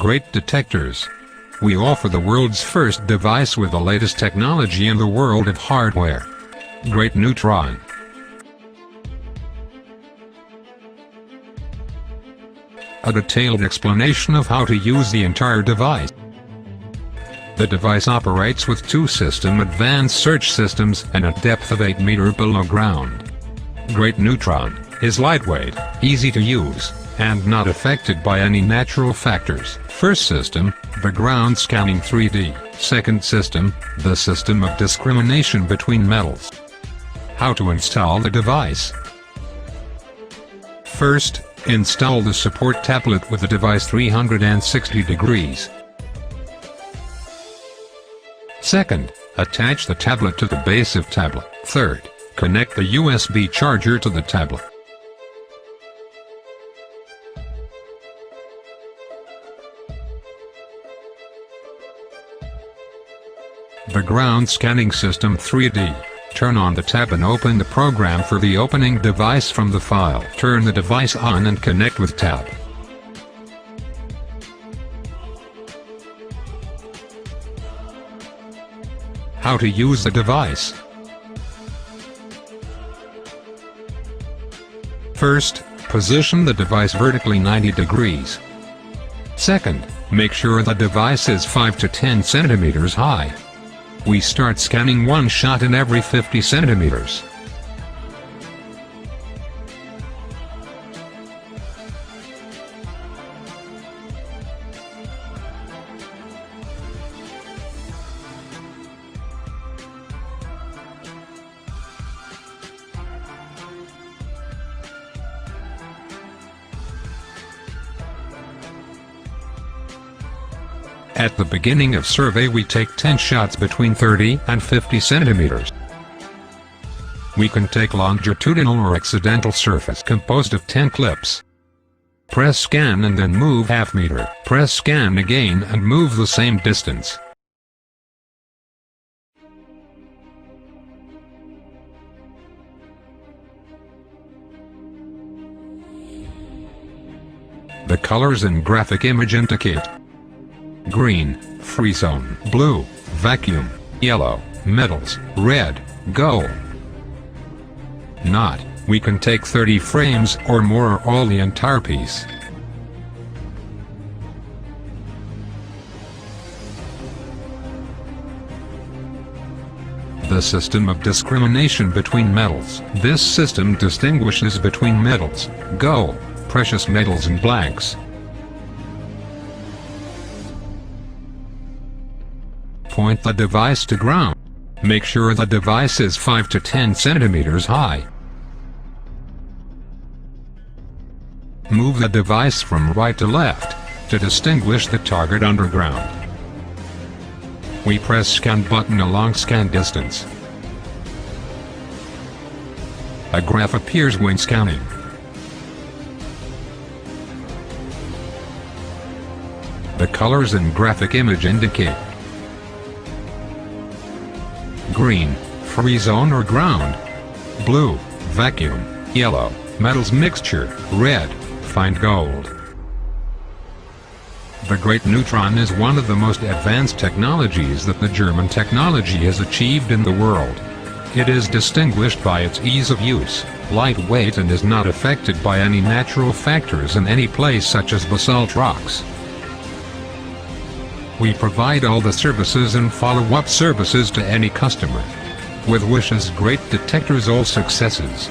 GREAT Detectors. We offer the world's first device with the latest technology in the world of hardware. GREAT Neutron. A detailed explanation of how to use the entire device. The device operates with two advanced search systems and a depth of 8 meters below ground. GREAT Neutron is lightweight, easy to use, and not affected by any natural factors. First system, the ground scanning 3D. Second system, the system of discrimination between metals. How to install the device. First, install the support tablet with the device 360 degrees. Second, attach the tablet to the base of tablet. Third, connect the USB charger to the tablet. The ground scanning system 3D. Turn on the tab and open the program for the opening device from the file. Turn the device on and connect with tab. How to use the device. First, position the device vertically 90 degrees. Second, make sure the device is 5 to 10 centimeters high. We start scanning one shot in every 50 centimeters. At the beginning of survey we take 10 shots between 30 and 50 centimeters. We can take longitudinal or accidental surface composed of 10 clips. Press scan and then move half meter. Press scan again and move the same distance. The colors in graphic image indicate: green, free zone; blue, vacuum; yellow, metals; red, gold. Not, we can take 30 frames or more or all the entire piece. The system of discrimination between metals. This system distinguishes between metals, gold, precious metals and blanks. Point the device to ground. Make sure the device is 5 to 10 centimeters high. Move the device from right to left to distinguish the target underground. We press scan button along scan distance. A graph appears when scanning. The colors in graphic image indicate: green, free zone or ground; blue, vacuum; yellow, metals mixture; red, find gold. The GREAT Neutron is one of the most advanced technologies that the German technology has achieved in the world. It is distinguished by its ease of use, lightweight, and is not affected by any natural factors in any place such as basalt rocks. We provide all the services and follow-up services to any customer. With wishes, GREAT Detectors all successes.